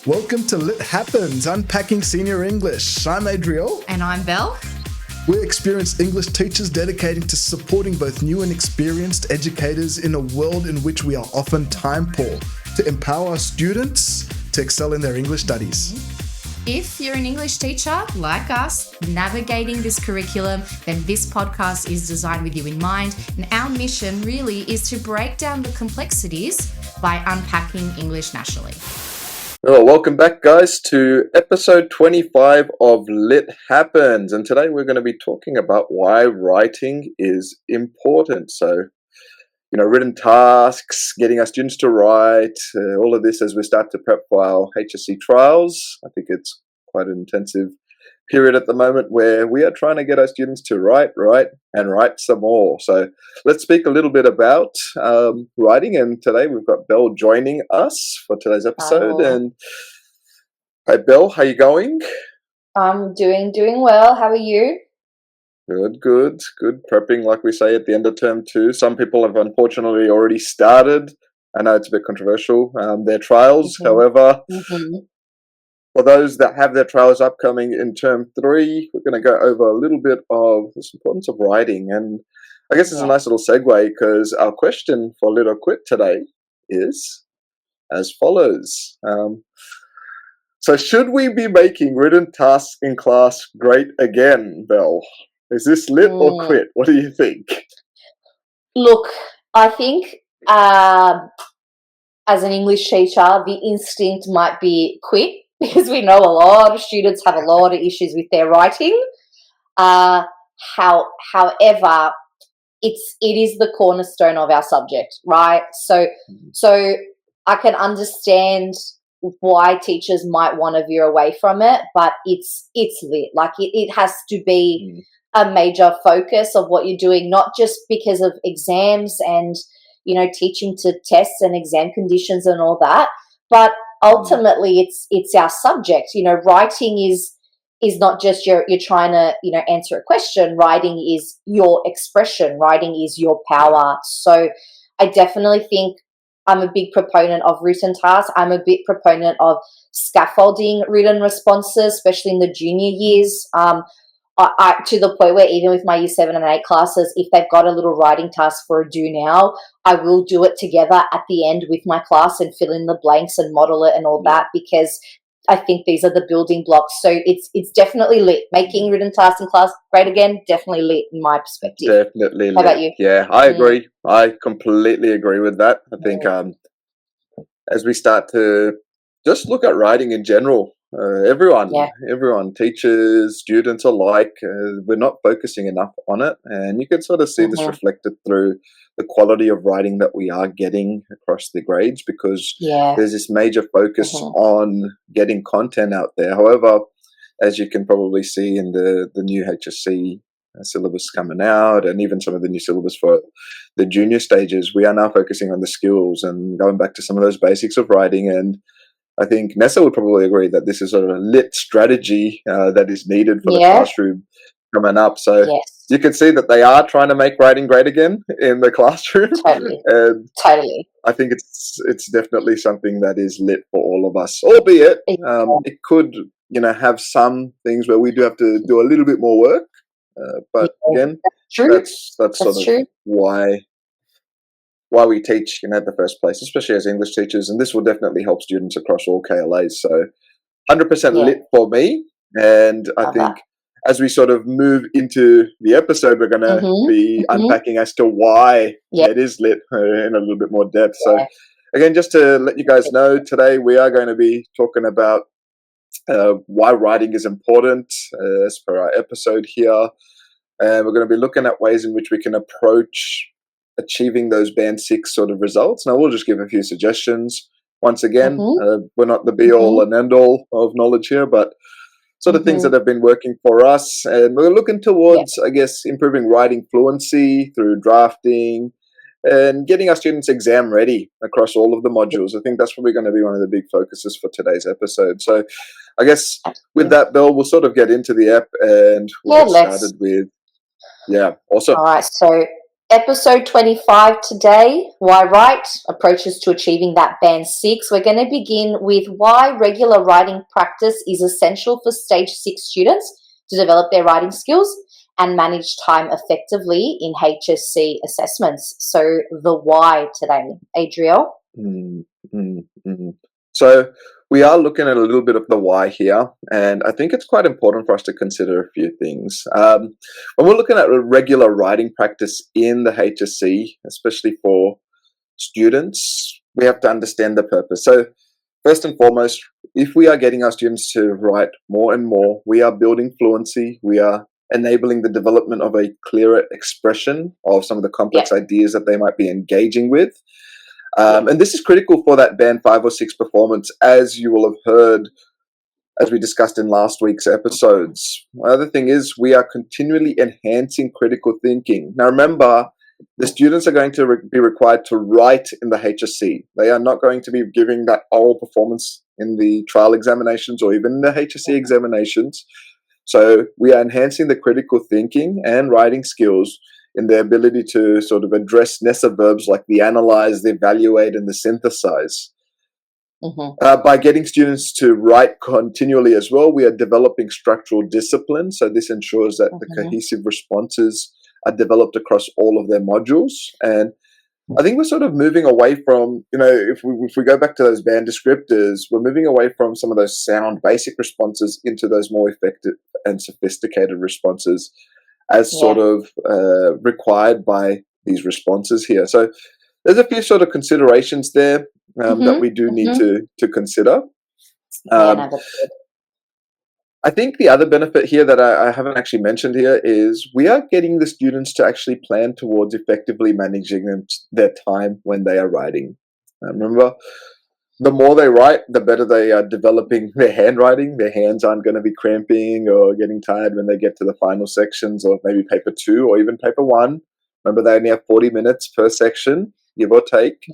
Welcome to Lit Happens, Unpacking Senior English. I'm Adriel. And I'm Belle. We're experienced English teachers dedicating to supporting both new and experienced educators in a world in which we are often time poor, to empower our students to excel in their English studies. If you're an English teacher, like us, navigating this curriculum, then this podcast is designed with you in mind. And our mission really is to break down the complexities by unpacking English nationally. Well, welcome back, guys, to episode 25 of Lit Happens. And today we're going to be talking about why writing is important. So, written tasks, getting our students to write, all of this as we start to prep for our HSC trials. I think it's quite an intensive period at the moment where we are trying to get our students to write some more. So let's speak a little bit about writing. And today we've got Belle joining us for today's episode. And hi, Belle, how you going? I'm doing well. How are you? Good. Prepping, like we say, at the end of term 2. Some people have unfortunately already started. I know it's a bit controversial, their trials. However, for those that have their trials upcoming in term 3, we're going to go over a little bit of the importance of writing. And I guess it's a nice little segue because our question for Lit or Quit today is as follows. So should we be making written tasks in class great again, Belle? Is this lit or quit? What do you think? Look, I think as an English teacher, the instinct might be quit because we know a lot of students have a lot of issues with their writing. However, it is the cornerstone of our subject, right? So I can understand why teachers might want to veer away from it, but it's lit. Like it has to be a major focus of what you're doing, not just because of exams and, teaching to tests and exam conditions and all that, but ultimately it's our subject. Writing is not just you're trying to, answer a question. Writing is your expression. Writing is your power. So I definitely think I'm a big proponent of written tasks. I'm a big proponent of scaffolding written responses, especially in the junior years. I to the point where even with my year 7 and 8 classes, if they've got a little writing task for a do now, I will do it together at the end with my class and fill in the blanks and model it and all that, because I think these are the building blocks. So it's definitely lit. Making written tasks in class great again, definitely lit in my perspective. Definitely lit. How about you? Yeah, I agree. I completely agree with that. I think as we start to just look at writing in general, everyone, teachers, students alike, we're not focusing enough on it. And you can sort of see this reflected through the quality of writing that we are getting across the grades, because there's this major focus on getting content out there. However, as you can probably see in the new HSC syllabus coming out, and even some of the new syllabus for the junior stages, we are now focusing on the skills and going back to some of those basics of writing. And I think Nessa would probably agree that this is sort of a lit strategy that is needed for the classroom coming up. So you can see that they are trying to make writing great again in the classroom. Totally. I think it's definitely something that is lit for all of us, albeit it could, have some things where we do have to do a little bit more work. But again, that's sort of why we teach in the first place, especially as English teachers, and this will definitely help students across all KLAs. So 100% lit for me. And I think as we sort of move into the episode, we're going to be unpacking as to why it is lit in a little bit more depth. So again, just to let you guys know, today we are going to be talking about why writing is important as per our episode here. And we're going to be looking at ways in which we can approach achieving those band 6 sort of results. Now, we'll just give a few suggestions. Once again, we're not the be-all and end-all of knowledge here, but sort of things that have been working for us. And we're looking towards, I guess, improving writing fluency through drafting and getting our students exam ready across all of the modules. I think that's probably going to be one of the big focuses for today's episode. So I guess with that, Belle, we'll sort of get into the app and we'll get started with, awesome. All right, so Episode 25 today, Why Write? Approaches to Achieving that Band 6. We're going to begin with why regular writing practice is essential for Stage 6 students to develop their writing skills and manage time effectively in HSC assessments. So the why today, Adriel? So we are looking at a little bit of the why here, and I think it's quite important for us to consider a few things. When we're looking at a regular writing practice in the HSC, especially for students, we have to understand the purpose. So first and foremost, if we are getting our students to write more and more, we are building fluency, we are enabling the development of a clearer expression of some of the complex ideas that they might be engaging with. And this is critical for that band 5 or 6 performance, as you will have heard, as we discussed in last week's episodes. Another thing is we are continually enhancing critical thinking. Now remember, the students are going to be required to write in the HSC. They are not going to be giving that oral performance in the trial examinations or even in the HSC examinations. So we are enhancing the critical thinking and writing skills in their ability to sort of address necessary verbs like the analyze, the evaluate, and the synthesize. By getting students to write continually as well, we are developing structural discipline. So this ensures that the cohesive responses are developed across all of their modules. And I think we're sort of moving away from, if we go back to those band descriptors, we're moving away from some of those sound basic responses into those more effective and sophisticated responses as sort of required by these responses here. So there's a few sort of considerations there that we do need to consider. I think the other benefit here that I haven't actually mentioned here is we are getting the students to actually plan towards effectively managing their time when they are writing. Remember, the more they write, the better they are developing their handwriting. Their hands aren't going to be cramping or getting tired when they get to the final sections of maybe paper 2 or even paper 1. Remember, they only have 40 minutes per section, give or take.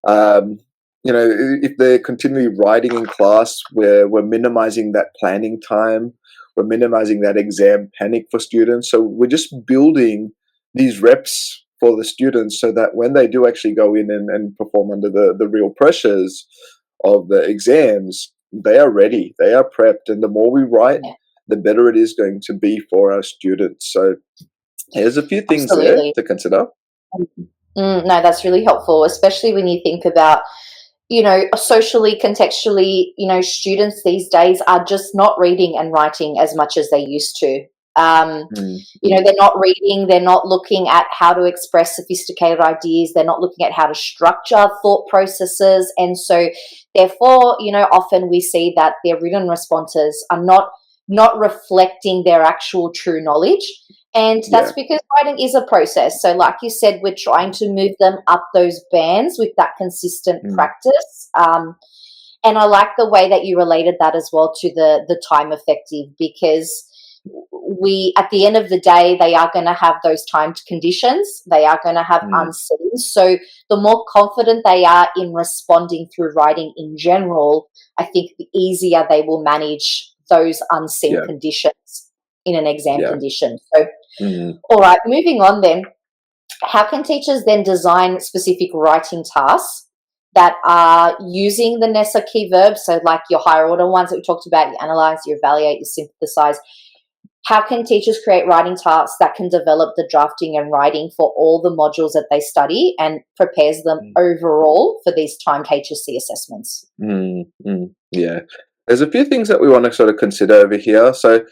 If they're continually writing in class, we're minimizing that planning time. We're minimizing that exam panic for students. So we're just building these reps for the students so that when they do actually go in and perform under the real pressures of the exams, they are ready, they are prepped, and the more we write, the better it is going to be for our students. So there's a few things there to consider. No, that's really helpful, especially when you think about, socially, contextually, students these days are just not reading and writing as much as they used to. They're not reading, they're not looking at how to express sophisticated ideas, they're not looking at how to structure thought processes, and so therefore, often we see that their written responses are not reflecting their actual true knowledge, and that's because writing is a process. So like you said, we're trying to move them up those bands with that consistent practice. And I like the way that you related that as well to the time effective, because we, at the end of the day, they are going to have those timed conditions. They are going to have unseen. So the more confident they are in responding through writing in general, I think the easier they will manage those unseen conditions in an exam condition. So, all right, moving on then. How can teachers then design specific writing tasks that are using the NESA key verbs? So like your higher order ones that we talked about, you analyze, you evaluate, you synthesize. How can teachers create writing tasks that can develop the drafting and writing for all the modules that they study and prepares them overall for these timed HSC assessments? Yeah. There's a few things that we want to sort of consider over here. So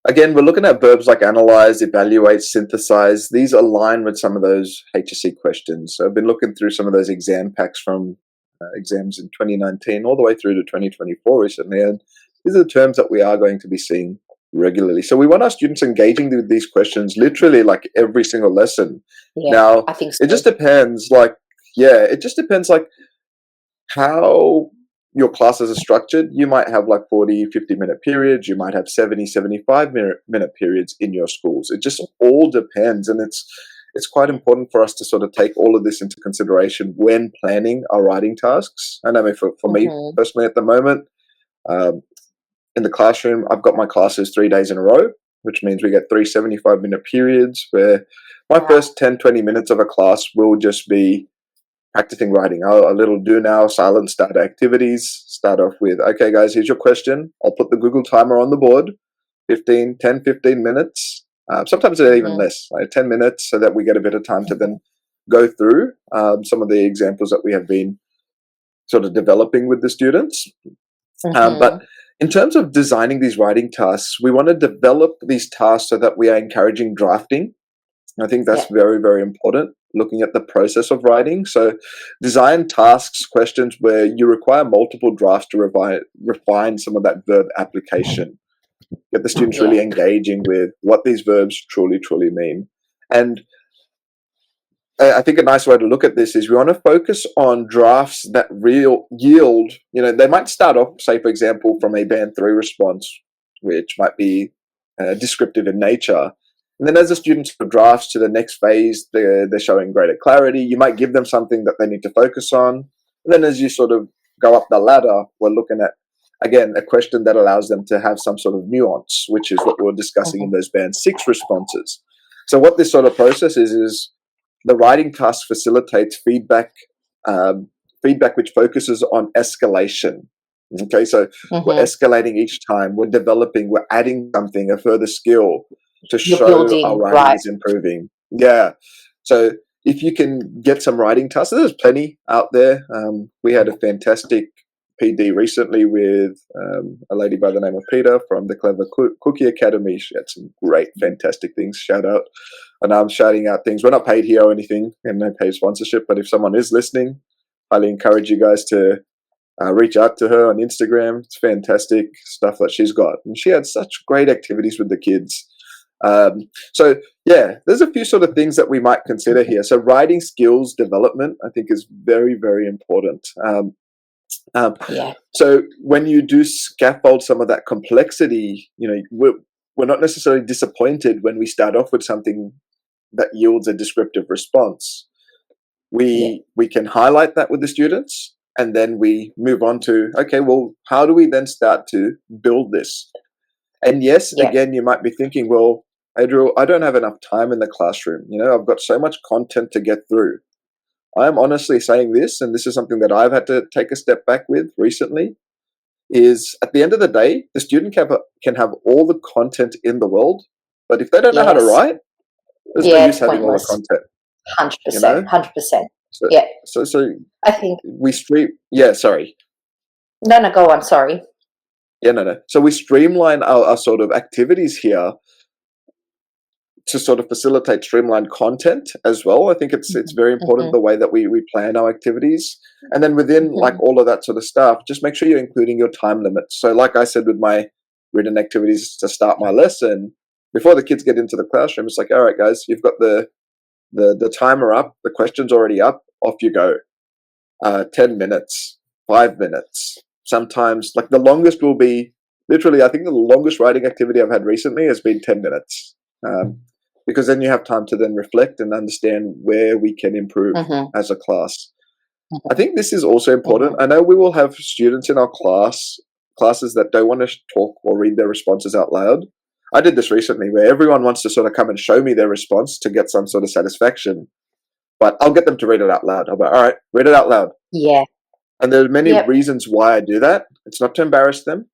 again, we're looking at verbs like analyze, evaluate, synthesize. These align with some of those HSC questions. So I've been looking through some of those exam packs from exams in 2019 all the way through to 2024 recently, and these are the terms that we are going to be seeing regularly. So we want our students engaging with these questions literally like every single lesson. Now, I think so. It just depends how your classes are structured. You might have like 40, 50-minute periods. You might have 70, 75-minute periods in your schools. It just all depends. And it's quite important for us to sort of take all of this into consideration when planning our writing tasks. And I mean, for me personally at the moment, in the classroom, I've got my classes 3 days in a row, which means we get 3 75-minute periods where my first 10, 20 minutes of a class will just be practicing writing. A little do now, silent start activities. Start off with, okay, guys, here's your question. I'll put the Google timer on the board, 15 minutes. Sometimes they're even less, like 10 minutes, so that we get a bit of time to then go through some of the examples that we have been sort of developing with the students. But in terms of designing these writing tasks, we want to develop these tasks so that we are encouraging drafting. I think that's very, very important, looking at the process of writing. So design tasks, questions where you require multiple drafts to refine some of that verb application. Get the students really engaging with what these verbs truly, truly mean. And I think a nice way to look at this is we want to focus on drafts that yield, they might start off, say, for example, from a band 3 response, which might be descriptive in nature. And then as the students drafts to the next phase, they're showing greater clarity. You might give them something that they need to focus on. And then as you sort of go up the ladder, we're looking at, again, a question that allows them to have some sort of nuance, which is what we're discussing in those band 6 responses. So what this sort of process is the writing task facilitates feedback which focuses on escalation. Okay, so we're escalating each time, we're developing, we're adding something, a further skill to show our writing is improving. Yeah. So if you can get some writing tasks, there's plenty out there. We had a fantastic PD recently with a lady by the name of Peter from the Clever Cookie Academy. She had some great, fantastic things. Shout out. And I'm shouting out things. We're not paid here or anything, and no paid sponsorship, but if someone is listening, highly encourage you guys to reach out to her on Instagram. It's fantastic stuff that she's got. And she had such great activities with the kids. So yeah, there's a few sort of things that we might consider here. So writing skills development, I think, is very, very important. So when you do scaffold some of that complexity, we're not necessarily disappointed when we start off with something that yields a descriptive response. We can highlight that with the students, and then we move on to, okay, well, how do we then start to build this? And yes, again, you might be thinking, well, Adriel, I don't have enough time in the classroom. I've got so much content to get through. I am honestly saying this, and this is something that I've had to take a step back with recently, is at the end of the day, the student can have all the content in the world, but if they don't know how to write, there's no use having all the content. 100%, 100%. So I think we stream. Yeah, sorry. No, go on. Sorry. Yeah, no. So we streamline our sort of activities here to sort of facilitate streamlined content as well. I think it's very important the way that we plan our activities. And then within like all of that sort of stuff, just make sure you're including your time limits. So like I said with my written activities to start my lesson, before the kids get into the classroom, it's like, all right, guys, you've got the timer up, the question's already up, off you go. 10 minutes, 5 minutes. Sometimes, like the longest will be, literally, I think the longest writing activity I've had recently has been 10 minutes. Because then you have time to then reflect and understand where we can improve as a class. I think this is also important. I know we will have students in our classes that don't want to talk or read their responses out loud. I did this recently where everyone wants to sort of come and show me their response to get some sort of satisfaction. But I'll get them to read it out loud. I'll be like, all right, read it out loud. Yeah. And there are many reasons why I do that. It's not to embarrass them.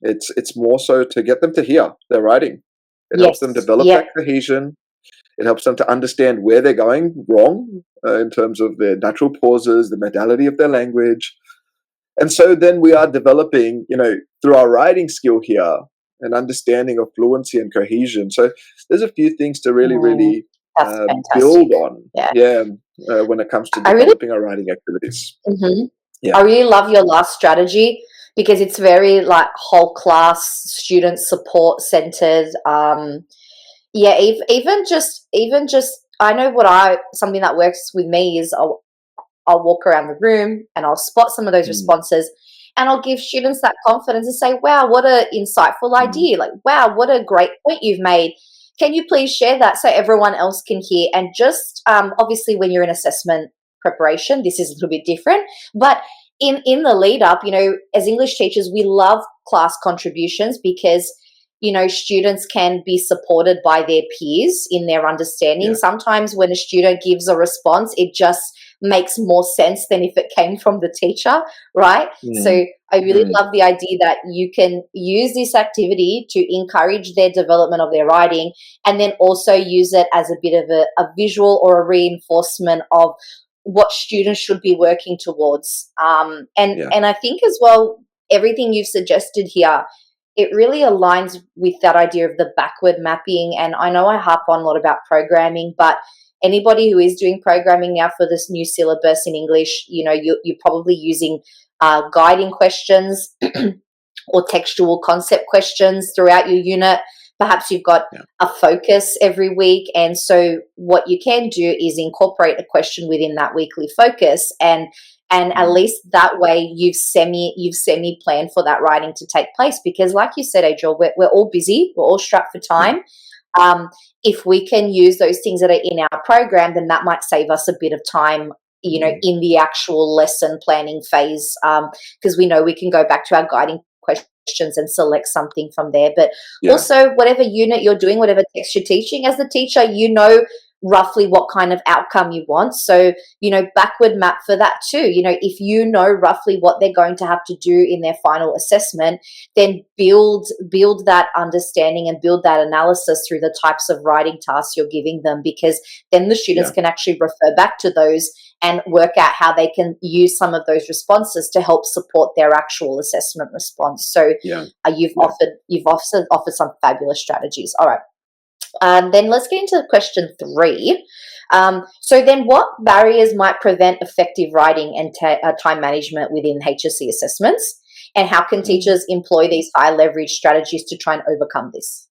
It's more so to get them to hear their writing. It helps them develop that cohesion. It helps them to understand where they're going wrong in terms of their natural pauses, the modality of their language. And so then we are developing, through our writing skill here, an understanding of fluency and cohesion. So there's a few things to really, really build on. When it comes to developing our writing activities. I really love your last strategy because it's very like whole class student support centered. Even just I know something that works with me is I'll walk around the room and I'll spot some of those responses and I'll give students that confidence and say, wow, what an insightful idea. Like, wow, what a great point you've made. Can you please share that so everyone else can hear? And just obviously when you're in assessment preparation, this is a little bit different, but in the lead up, as English teachers, we love class contributions because students can be supported by their peers in their understanding. Yeah. Sometimes when a student gives a response, it just makes more sense than if it came from the teacher, right? So I really love the idea that you can use this activity to encourage their development of their writing, and then also use it as a bit of a visual or a reinforcement of what students should be working towards. And I think as well, everything you've suggested here, it really aligns with that idea of the backward mapping. And I know I harp on a lot about programming, but anybody who is doing programming now for this new syllabus in English, you're probably using guiding questions or textual concept questions throughout your unit. Perhaps you've got a focus every week. And so what you can do is incorporate a question within that weekly focus, and at least that way you've semi planned for that writing to take place. Because like you said, Adriel, we're all busy, we're all strapped for time. If we can use those things that are in our program, then that might save us a bit of time, in the actual lesson planning phase, because we know we can go back to our guiding questions and select something from there. But also, whatever unit you're doing, whatever text you're teaching, as the teacher, roughly what kind of outcome you want. So, backward map for that too. If you know roughly what they're going to have to do in their final assessment, then build that understanding and build that analysis through the types of writing tasks you're giving them, because then the students can actually refer back to those and work out how they can use some of those responses to help support their actual assessment response. So you've offered some fabulous strategies. All right. Then let's get into question 3. So then what barriers might prevent effective writing and time management within HSC assessments? And how can teachers employ these high leverage strategies to try and overcome this?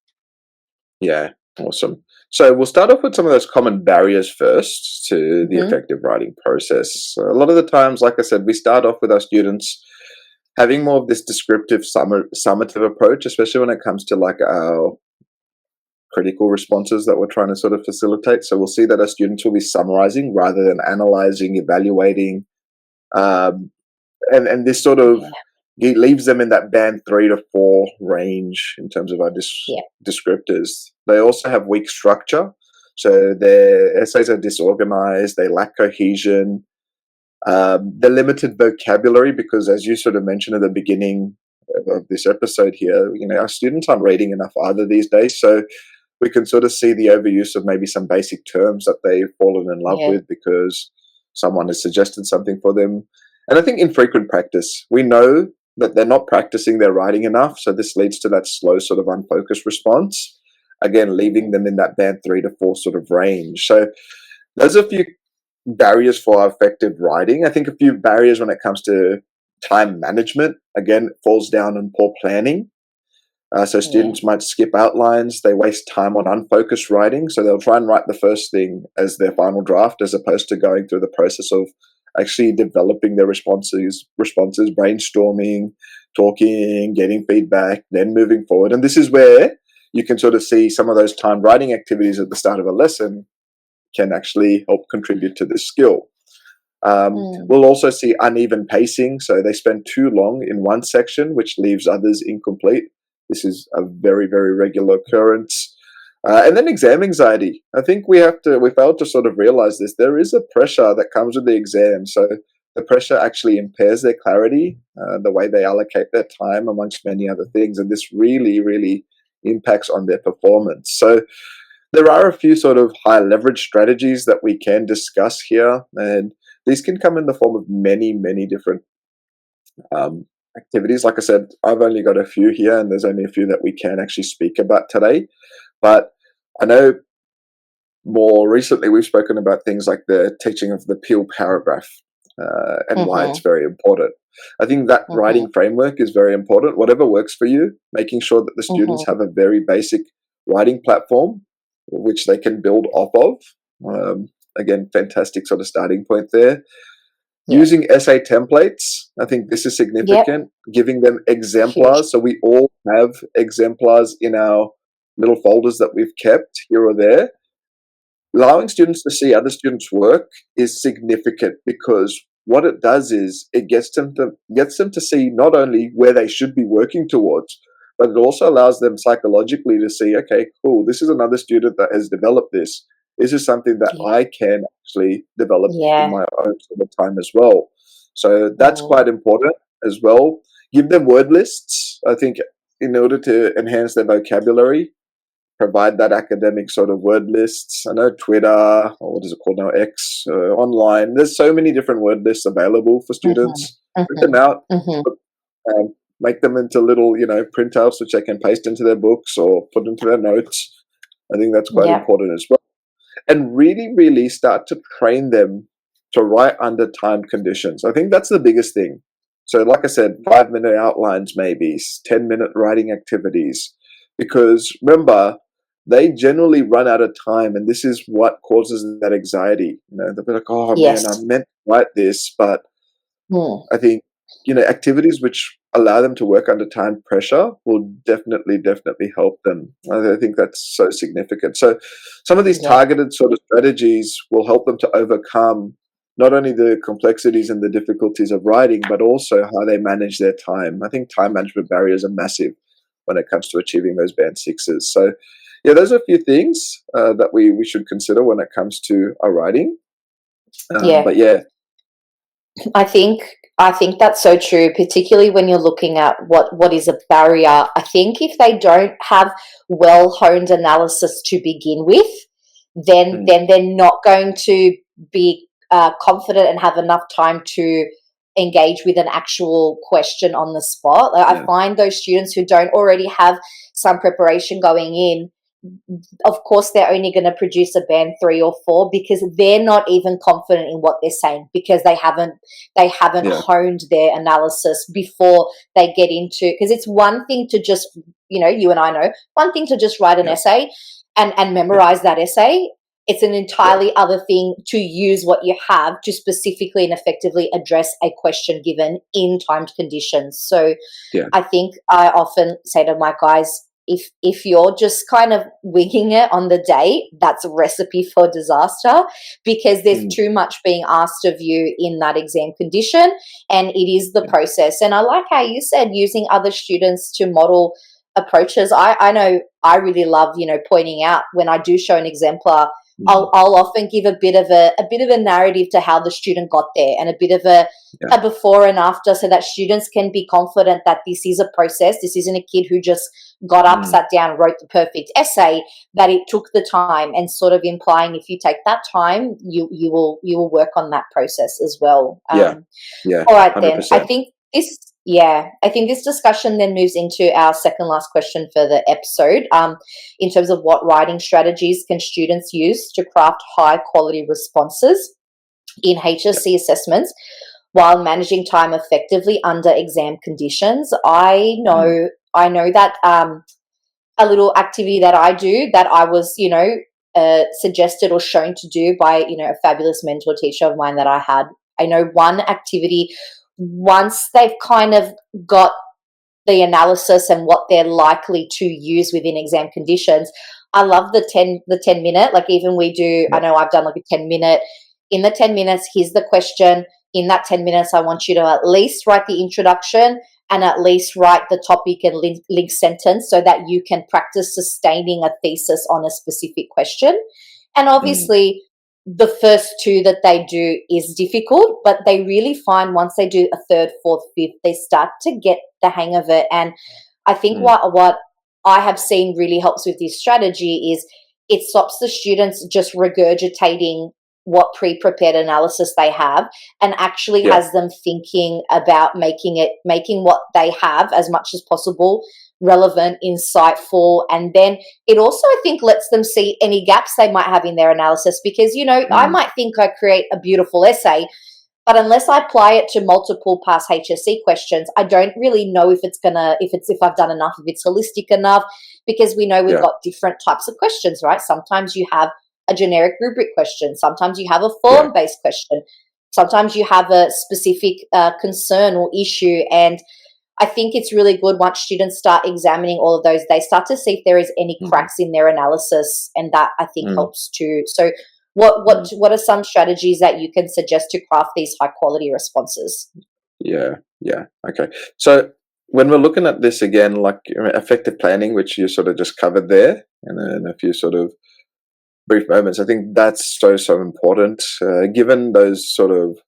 Yeah, awesome. So we'll start off with some of those common barriers first to the effective writing process. So a lot of the times, like I said, we start off with our students having more of this descriptive summative approach, especially when it comes to like our critical responses that we're trying to sort of facilitate. So we'll see that our students will be summarizing rather than analyzing, evaluating, and this sort of leaves them in that band 3 to 4 range in terms of our descriptors. They also have weak structure, so their essays are disorganized, they lack cohesion, the limited vocabulary, because as you sort of mentioned at the beginning of this episode here, our students aren't reading enough either these days, so we can sort of see the overuse of maybe some basic terms that they've fallen in love with because someone has suggested something for them. And I think infrequent practice, we know that they're not practicing their writing enough, so this leads to that slow sort of unfocused response, again leaving them in that band 3 to 4 sort of range. So there's a few barriers for our effective writing. I think a few barriers when it comes to time management, again, it falls down on poor planning. So students might skip outlines, they waste time on unfocused writing, so they'll try and write the first thing as their final draft as opposed to going through the process of actually developing their responses, brainstorming, talking, getting feedback, then moving forward. And this is where you can sort of see some of those timed writing activities at the start of a lesson can actually help contribute to this skill. We'll also see uneven pacing, so they spend too long in one section, which leaves others incomplete. This is a very, very regular occurrence. And then exam anxiety. I think we failed to sort of realize this. There is a pressure that comes with the exam. So the pressure actually impairs their clarity, the way they allocate their time, amongst many other things. And this really, really impacts on their performance. So there are a few sort of high leverage strategies that we can discuss here. And these can come in the form of many, many different activities. Like I said, I've only got a few here, and there's only a few that we can actually speak about today. But I know more recently we've spoken about things like the teaching of the Peel paragraph and why it's very important. I think that writing framework is very important. Whatever works for you, making sure that the students have a very basic writing platform which they can build off of. Again, fantastic sort of starting point there. Using essay templates, I think this is significant. Giving them exemplars. So we all have exemplars in our little folders that we've kept here or there. Allowing students to see other students' work is significant, because what it does is it gets them to see not only where they should be working towards, but it also allows them psychologically to see, okay, cool, this is another student that has developed this. This is something that I can actually develop in my own sort of time as well. So that's quite important as well. Give them word lists, I think, in order to enhance their vocabulary. Provide that academic sort of word lists. I know Twitter, or what is it called now, X, online. There's so many different word lists available for students. Print them out, make them into little, printouts which they can paste into their books or put into their notes. I think that's quite important as well. And really, really start to train them to write under time conditions. I think that's the biggest thing. So like I said, 5-minute outlines maybe, 10-minute writing activities. Because remember, they generally run out of time, and this is what causes that anxiety. They'll be like, oh man, I meant to write this, but I think, activities which allow them to work under time pressure will definitely help them. I think that's so significant. So some of these targeted sort of strategies will help them to overcome not only the complexities and the difficulties of writing, but also how they manage their time. I think time management barriers are massive when it comes to achieving those band sixes. So yeah, those are a few things that we should consider when it comes to our writing. But yeah, I think that's so true, particularly when you're looking at what is a barrier. I think if they don't have well-honed analysis to begin with, then they're not going to be confident and have enough time to engage with an actual question on the spot. I find those students who don't already have some preparation going in, of course they're only going to produce a band 3 or 4 because they're not even confident in what they're saying, because they haven't honed their analysis before they get into, because it's one thing to just, you and I know, one thing to just write an essay and memorize that essay. It's an entirely other thing to use what you have to specifically and effectively address a question given in timed conditions. So I think I often say to my guys, if you're just kind of winging it on the day, that's a recipe for disaster, because there's too much being asked of you in that exam condition, and it is the process. And I like how you said using other students to model approaches. I know I really love, pointing out when I do show an exemplar, I'll often give a bit of a narrative to how the student got there, and a bit of a before and after, so that students can be confident that this is a process. This isn't a kid who just got up, sat down, wrote the perfect essay, that it took the time, and sort of implying if you take that time, you will work on that process as well. All right, 100%. Then I think this discussion then moves into our second last question for the episode, in terms of what writing strategies can students use to craft high quality responses in HSC assessments while managing time effectively under exam conditions. I know that a little activity that I do, that I was, suggested or shown to do by, a fabulous mentor teacher of mine that I had. I know one activity, once they've kind of got the analysis and what they're likely to use within exam conditions, I love the 10 minute, like even we do, I know I've done like a 10-minute, in the 10 minutes, here's the question. In that 10 minutes, I want you to at least write the introduction and at least write the topic and link sentence, so that you can practice sustaining a thesis on a specific question. And obviously, the first 2 that they do is difficult, but they really find once they do a 3rd, 4th, 5th, they start to get the hang of it. And I think what I have seen really helps with this strategy is it stops the students just regurgitating what pre-prepared analysis they have, and actually has them thinking about making what they have as much as possible relevant, insightful. And then it also, I think, lets them see any gaps they might have in their analysis, because I might think I create a beautiful essay, but unless I apply it to multiple past HSC questions, I don't really know if I've done enough, if it's holistic enough, because we know we've got different types of questions, right? Sometimes you have a generic rubric question. Sometimes you have a form-based question. Sometimes you have a specific concern or issue. And I think it's really good once students start examining all of those, they start to see if there is any cracks in their analysis, and that I think helps too. So what are some strategies that you can suggest to craft these high quality responses? Yeah. Okay. So when we're looking at this again, like effective planning, which you sort of just covered there in a few sort of brief moments, I think that's so important, given those sort of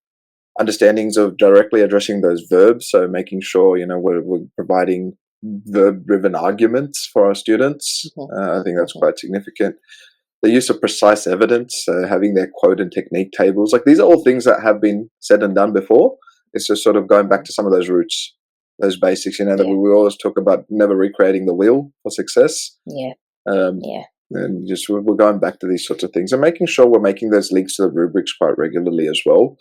understandings of directly addressing those verbs. So making sure, we're providing verb-driven arguments for our students. I think that's quite significant. The use of precise evidence, having their quote and technique tables. Like, these are all things that have been said and done before. It's just sort of going back to some of those roots, those basics, that we always talk about, never recreating the wheel for success. And just we're going back to these sorts of things and making sure we're making those links to the rubrics quite regularly as well.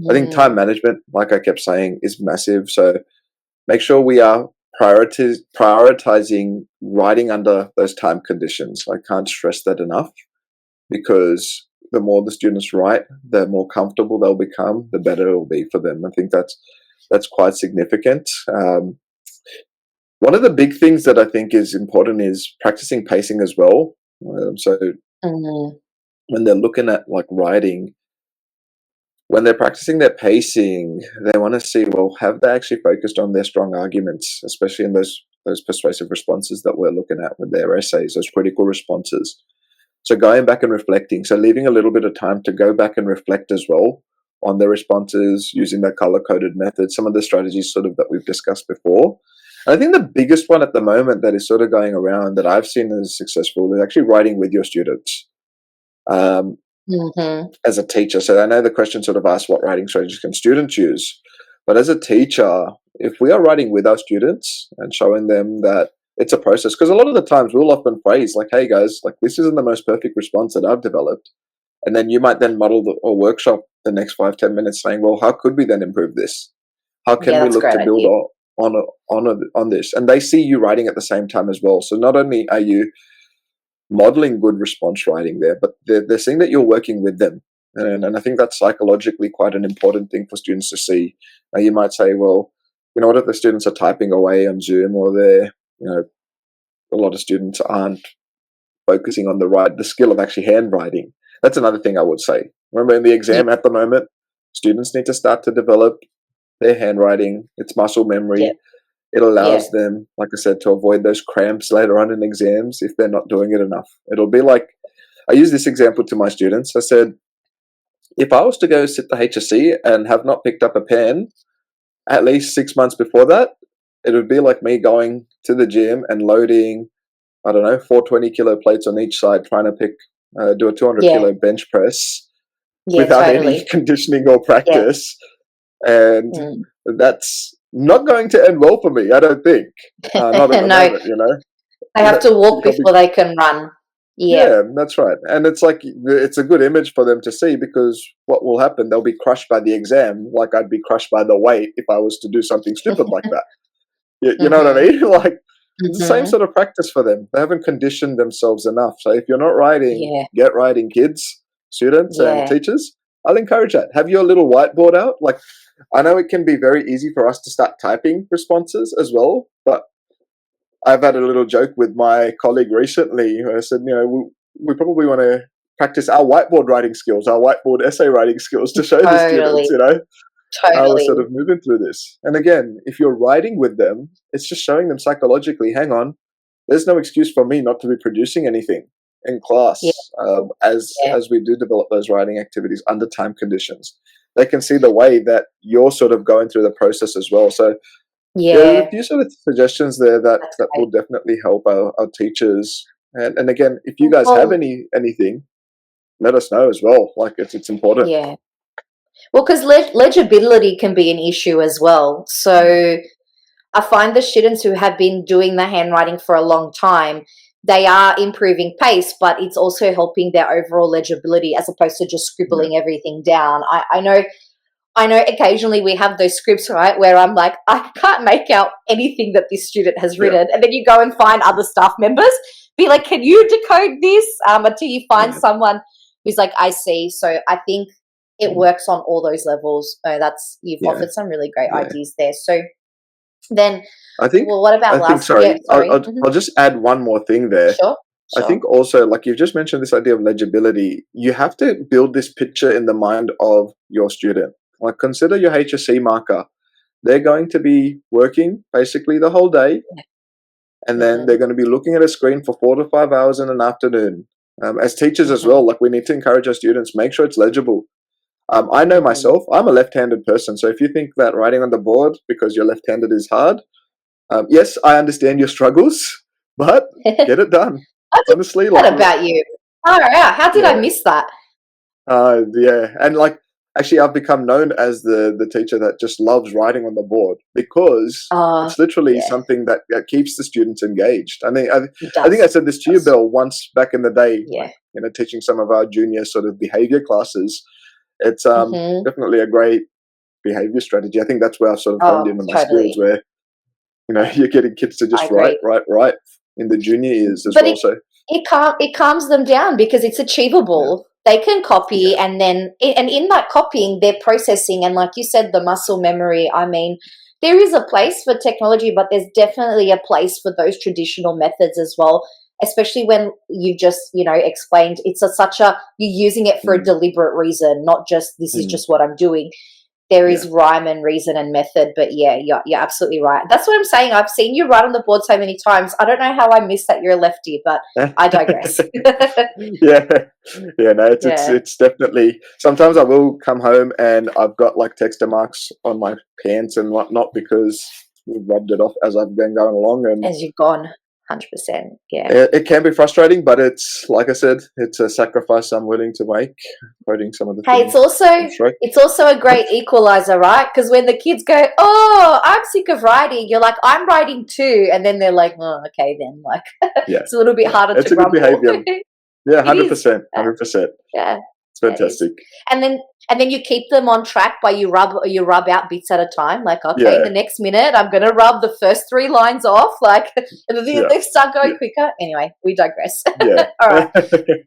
I think time management, like I kept saying, is massive. So make sure we are prioritizing writing under those time conditions. I can't stress that enough, because the more the students write, the more comfortable they'll become, the better it will be for them. I think that's quite significant. One of the big things that I think is important is practicing pacing as well. So when they're looking at like writing, when they're practicing their pacing, they want to see, well, have they actually focused on their strong arguments, especially in those persuasive responses that we're looking at with their essays, those critical responses. So going back and reflecting, so leaving a little bit of time to go back and reflect as well on their responses, using that color-coded method, some of the strategies sort of that we've discussed before. And I think the biggest one at the moment that is sort of going around that I've seen as successful is actually writing with your students. As a teacher. So I know the question sort of asks, what writing strategies can students use? But as a teacher, if we are writing with our students and showing them that it's a process, because a lot of the times we'll often phrase like, hey guys, like, this isn't the most perfect response that I've developed. And then you might then model or workshop the next 5-10 minutes saying, well, how could we then improve this? How can we look to build on this? And they see you writing at the same time as well. So not only are you modeling good response writing there, but they're seeing that you're working with them. And I think that's psychologically quite an important thing for students to see. Now, you might say, well, what if the students are typing away on Zoom, or they're, a lot of students aren't focusing on the skill of actually handwriting. That's another thing I would say. Remember, in the exam at the moment, students need to start to develop their handwriting. It's muscle memory. It allows them, like I said, to avoid those cramps later on in exams if they're not doing it enough. It'll be like, I use this example to my students. I said, if I was to go sit the HSC and have not picked up a pen at least 6 months before that, it would be like me going to the gym and loading, 420 kilo plates on each side, trying to do a 200 kilo bench press without any conditioning or practice. And that's not going to end well for me, I don't think. Not at the moment, They have to walk before they can run. Yeah, that's right. And it's like, it's a good image for them to see, because what will happen, they'll be crushed by the exam like I'd be crushed by the weight if I was to do something stupid like that. You know what I mean? Like, it's the same sort of practice for them. They haven't conditioned themselves enough. So if you're not writing, get writing, kids, students and teachers. I'll encourage that. Have your little whiteboard out. Like, I know it can be very easy for us to start typing responses as well, but I've had a little joke with my colleague recently. I said, we probably want to practice our whiteboard writing skills, our whiteboard essay writing skills to show the students, how we're sort of moving through this. And again, if you're writing with them, it's just showing them psychologically, hang on, there's no excuse for me not to be producing anything in class as we do develop those writing activities under time conditions. They can see the way that you're sort of going through the process as well. So there are a few sort of suggestions there that will definitely help our teachers. And again, if you guys have anything, let us know as well. Like, it's important. Yeah. Well, because legibility can be an issue as well. So I find the students who have been doing the handwriting for a long time, they are improving pace, but it's also helping their overall legibility as opposed to just scribbling everything down. I know occasionally we have those scripts, right, where I'm like, I can't make out anything that this student has written. And then you go and find other staff members, be like, can you decode this? Until you find someone who's like, I see. So I think it works on all those levels. You've offered some really great ideas there. So then, I think, well, what about last? Sorry. I'll just add one more thing there. Sure. I think also, like you've just mentioned, this idea of legibility, you have to build this picture in the mind of your student. Like, consider your HSC marker. they're going to be working basically the whole day, and then they're going to be looking at a screen for 4 to 5 hours in an afternoon. As teachers as well, like we need to encourage our students, make sure it's legible. I know myself, I'm a left-handed person, so if you think that writing on the board because you're left-handed is hard, yes, I understand your struggles, but get it done. Honestly, like, about you. Oh, yeah. How did I miss that? Yeah, and like actually, I've become known as the teacher that just loves writing on the board because it's literally something that keeps the students engaged. I think I said this to you, Bill, once back in the day. Like, teaching some of our junior sort of behavior classes. It's definitely a great behavior strategy. I think that's where I've sort of honed in on my skills, where you're getting kids to just write in the junior years as well. So it calms them down because it's achievable. They can copy, and then in that copying, they're processing, and like you said, the muscle memory. I mean, there is a place for technology, but there's definitely a place for those traditional methods as well. Especially when you've just explained it's you're using it for a deliberate reason, not just this is just what I'm doing. There is rhyme and reason and method, but you're absolutely right. That's what I'm saying. I've seen you write on the board so many times. I don't know how I missed that you're a lefty, but I digress. It's definitely. Sometimes I will come home and I've got like texture marks on my pants and whatnot because we've rubbed it off as I've been going along and as you've gone. 100%. It can be frustrating, but it's like I said, it's a sacrifice I'm willing to make. Quoting some of the things. It's also a great equalizer, right? Because when the kids go, "Oh, I'm sick of writing," you're like, "I'm writing too," and then they're like, "Oh, okay, then." Like, it's a little bit harder to grumble. It's a good behavior. Yeah, 100%. 100%. Yeah, it's fantastic. And then you keep them on track by you rub out bits at a time. Like, okay, the next minute I'm going to rub the first 3 lines off. Like, and then they start going quicker. Anyway, we digress. All right.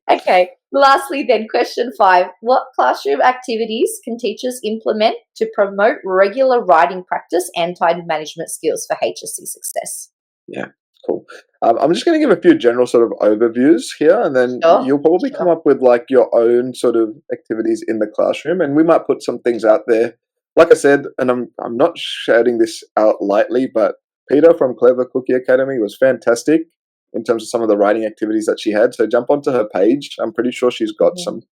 Okay. Lastly, then, question 5: what classroom activities can teachers implement to promote regular writing practice and time management skills for HSC success? Yeah. Cool. I'm just going to give a few general sort of overviews here, and then you'll probably come up with like your own sort of activities in the classroom, and we might put some things out there. Like I said, and I'm not shouting this out lightly, but Peter from Clever Cookie Academy was fantastic in terms of some of the writing activities that she had. So jump onto her page. I'm pretty sure she's got some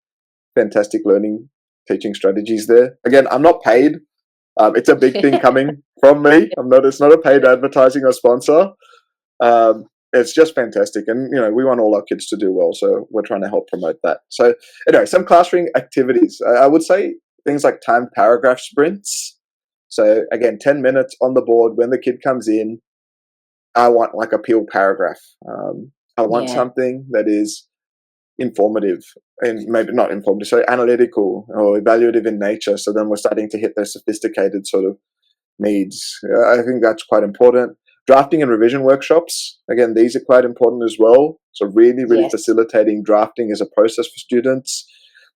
fantastic learning teaching strategies there. Again, I'm not paid. It's a big thing coming from me. It's not a paid advertising or sponsor. It's just fantastic, and we want all our kids to do well, so we're trying to help promote that. So anyway, some classroom activities. I would say things like timed paragraph sprints. So again, 10 minutes on the board. When the kid comes in, I want like a peel paragraph. I want something that is informative, and maybe not informative, so analytical or evaluative in nature. So then we're starting to hit those sophisticated sort of needs. I think that's quite important. Drafting and revision workshops. Again, these are quite important as well. So really facilitating drafting as a process for students.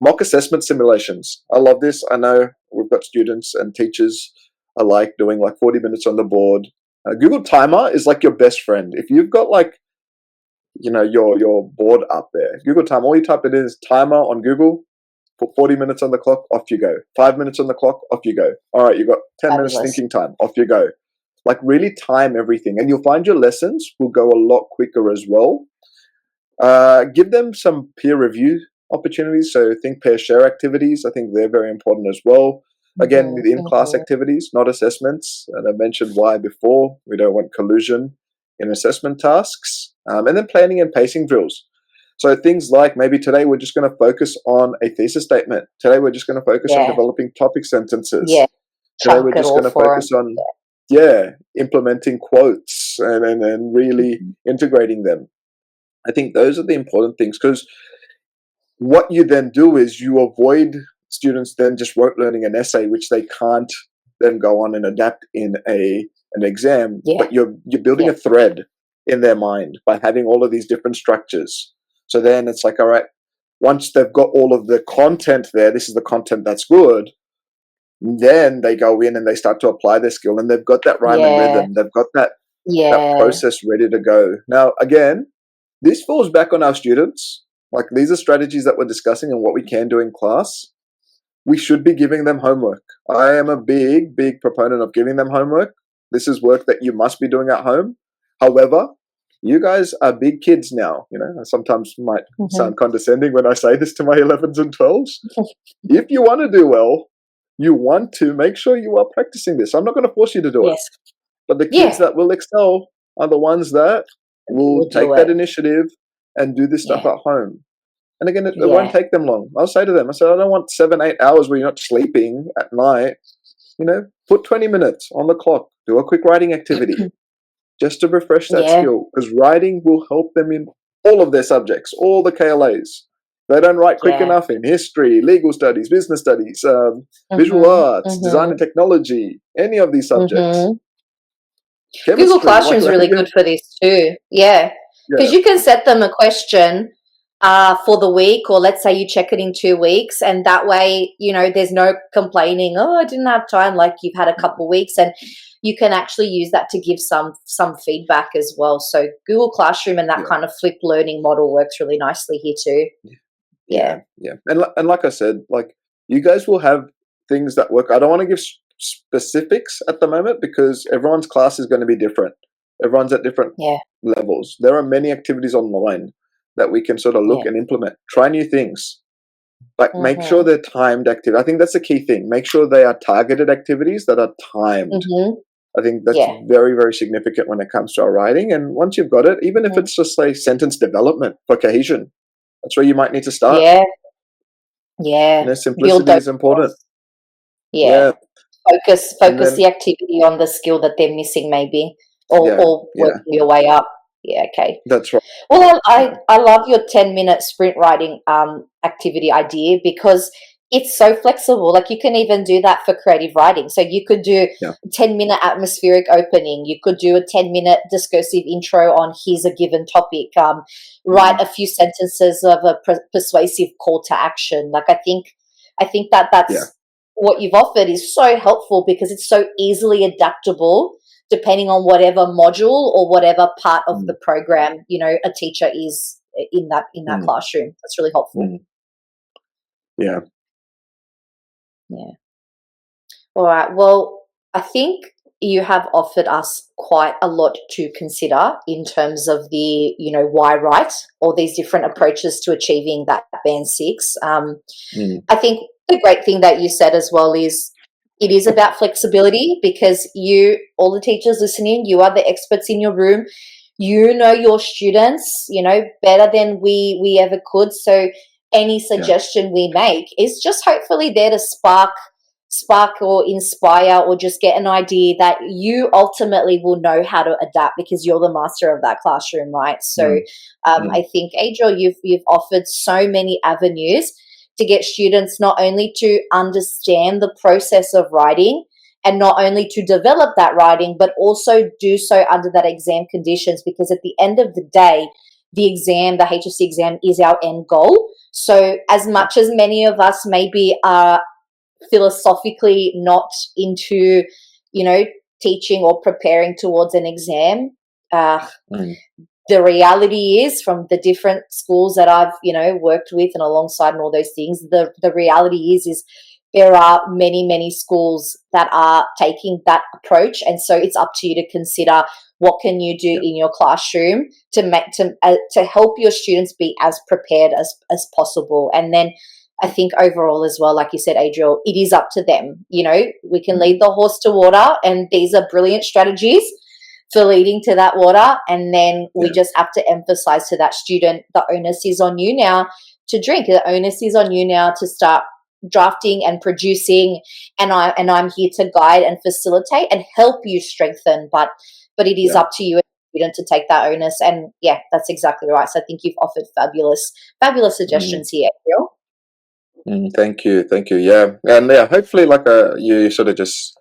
Mock assessment simulations. I love this. I know we've got students and teachers alike doing like 40 minutes on the board. Google Timer is like your best friend. If you've got like, your board up there, Google Timer, all you type it in is timer on Google, put 40 minutes on the clock, off you go. 5 minutes on the clock, off you go. All right, you've got 10 minutes thinking time, off you go. Like really time everything, and you'll find your lessons will go a lot quicker as well. Give them some peer review opportunities. So think pair share activities. I think they're very important as well. Again, the in-class activities, not assessments. And I mentioned why before. We don't want collusion in assessment tasks. And then planning and pacing drills. So things like maybe today we're just going to focus on a thesis statement. Today we're just going to focus on developing topic sentences. Today we're just going to focus on implementing quotes and really integrating them. I think those are the important things, because what you then do is you avoid students then just rote learning an essay, which they can't then go on and adapt in an exam. But you're building a thread in their mind by having all of these different structures. So then it's like, all right, once they've got all of the content there, this is the content that's good. Then they go in and they start to apply their skill, and they've got that rhyme and rhythm. They've got that process ready to go. Now, again, this falls back on our students. Like, these are strategies that we're discussing and what we can do in class. we should be giving them homework. I am a big, big proponent of giving them homework. This is work that you must be doing at home. However, you guys are big kids now. I sometimes might sound condescending when I say this to my 11s and 12s. If you want to do well, you want to make sure you are practicing this. I'm not going to force you to do it. But the kids that will excel are the ones that will take that initiative and do this stuff at home. And again, it won't take them long. I'll say to them, I don't want 7-8 hours where you're not sleeping at night. Put 20 minutes on the clock. Do a quick writing activity just to refresh that skill. Because writing will help them in all of their subjects, all the KLAs. They don't write quick enough in history, legal studies, business studies, visual arts, design and technology, any of these subjects. Google Classroom is really good for this too. Because you can set them a question for the week, or let's say you check it in 2 weeks, and that way, there's no complaining, I didn't have time, like you've had a couple weeks, and you can actually use that to give some feedback as well. So Google Classroom and that kind of flipped learning model works really nicely here too. Yeah. And like I said, like you guys will have things that work. I don't want to give specifics at the moment because everyone's class is going to be different. Everyone's at different levels. There are many activities online that we can sort of look and implement. Try new things. Like make sure they're timed activities. I think that's the key thing. Make sure they are targeted activities that are timed. I think that's very, very significant when it comes to our writing. And once you've got it, even if it's just like sentence development for cohesion, that's where you might need to start. Simplicity is important. Focus the activity on the skill that they're missing, maybe, or working your way up. That's right. Well, I love your 10-minute sprint writing activity idea because it's so flexible. Like you can even do that for creative writing. So you could do a 10-minute atmospheric opening. You could do a 10-minute discursive intro on here's a given topic. Write a few sentences of a persuasive call to action. Like I think that's what you've offered is so helpful because it's so easily adaptable depending on whatever module or whatever part of the program, a teacher is in that classroom. That's really helpful. Yeah. All right. Well, I think you have offered us quite a lot to consider in terms of the, why write, all these different approaches to achieving that band 6. I think the great thing that you said as well is it is about flexibility because all the teachers listening, you are the experts in your room. You know your students, better than we ever could. So any suggestion we make is just hopefully there to spark or inspire or just get an idea that you ultimately will know how to adapt because you're the master of that classroom, right? So I think, Adriel, you've offered so many avenues to get students not only to understand the process of writing and not only to develop that writing, but also do so under that exam conditions because at the end of the day, the exam, the HSC exam is our end goal. So as much as many of us maybe are philosophically not into, teaching or preparing towards an exam, the reality is from the different schools that I've, worked with and alongside and all those things, the reality is there are many, many schools that are taking that approach. And so it's up to you to consider what can you do in your classroom to help your students be as prepared as possible. And then I think overall as well, like you said, Adriel, it is up to them. We can lead the horse to water and these are brilliant strategies for leading to that water. And then we just have to emphasize to that student, the onus is on you now to drink. The onus is on you now to start drafting and producing. And I'm here to guide and facilitate and help you strengthen. But it is up to you as a student to take that onus. And that's exactly right. So I think you've offered fabulous suggestions here, Adriel. Thank you. Yeah. And hopefully like you sort of just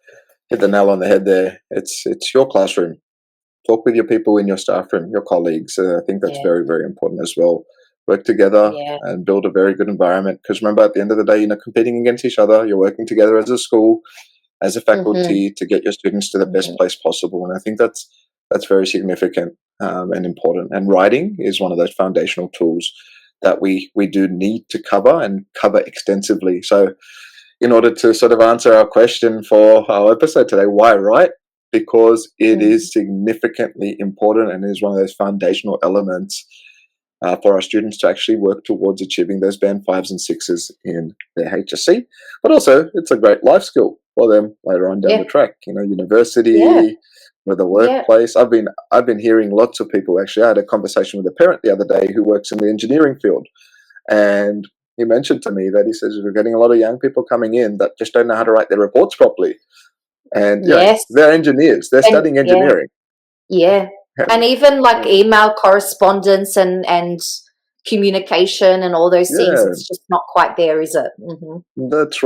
hit the nail on the head there. It's your classroom. Talk with your people in your staff room, your colleagues. I think that's very, very important as well. Work together and build a very good environment. Because remember, at the end of the day, you're not competing against each other. You're working together as a school, as a faculty to get your students to the best place possible. And I think that's very significant and important. And writing is one of those foundational tools that we do need to cover and cover extensively. So in order to sort of answer our question for our episode today, why write? Because it is significantly important and is one of those foundational elements for our students to actually work towards achieving those band 5s and 6s in their HSC. But also, it's a great life skill for them later on down the track. You know, university, or the workplace. I've been hearing lots of people. Actually, I had a conversation with a parent the other day who works in the engineering field, and he mentioned to me that he says we're getting a lot of young people coming in that just don't know how to write their reports properly. And they're engineers. They're studying engineering. Yeah. And even like email correspondence and communication and all those things, it's just not quite there, is it? Mm-hmm. That's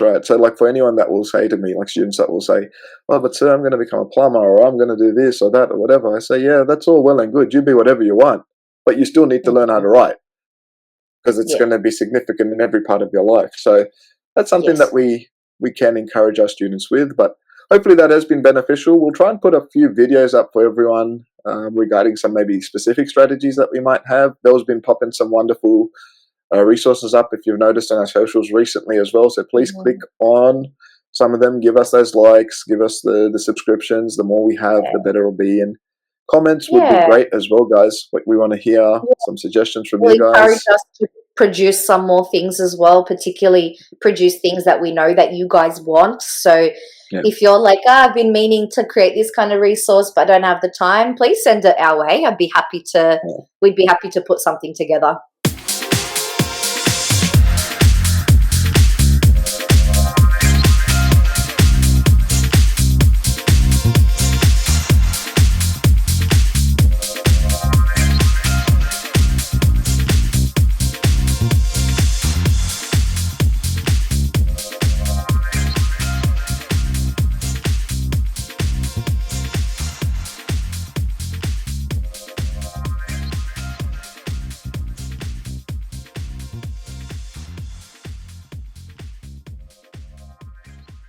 right. So like for anyone that will say to me, like students that will say, oh, but sir, I'm going to become a plumber, or I'm going to do this or that or whatever. I say, yeah, that's all well and good. You be whatever you want, but you still need to learn how to write, because it's going to be significant in every part of your life. So that's something that we can encourage our students with, but hopefully that has been beneficial. We'll try and put a few videos up for everyone regarding some maybe specific strategies that we might have. Bill's been popping some wonderful resources up, if you've noticed, on our socials recently as well. So please click on some of them. Give us those likes. Give us the subscriptions. The more we have, the better it'll be. And comments would be great as well, guys. We want to hear some suggestions from you guys. Encourage us to produce some more things as well, particularly produce things that we know that you guys want. So if you're like, I've been meaning to create this kind of resource but I don't have the time, please send it our way. We'd be happy to put something together.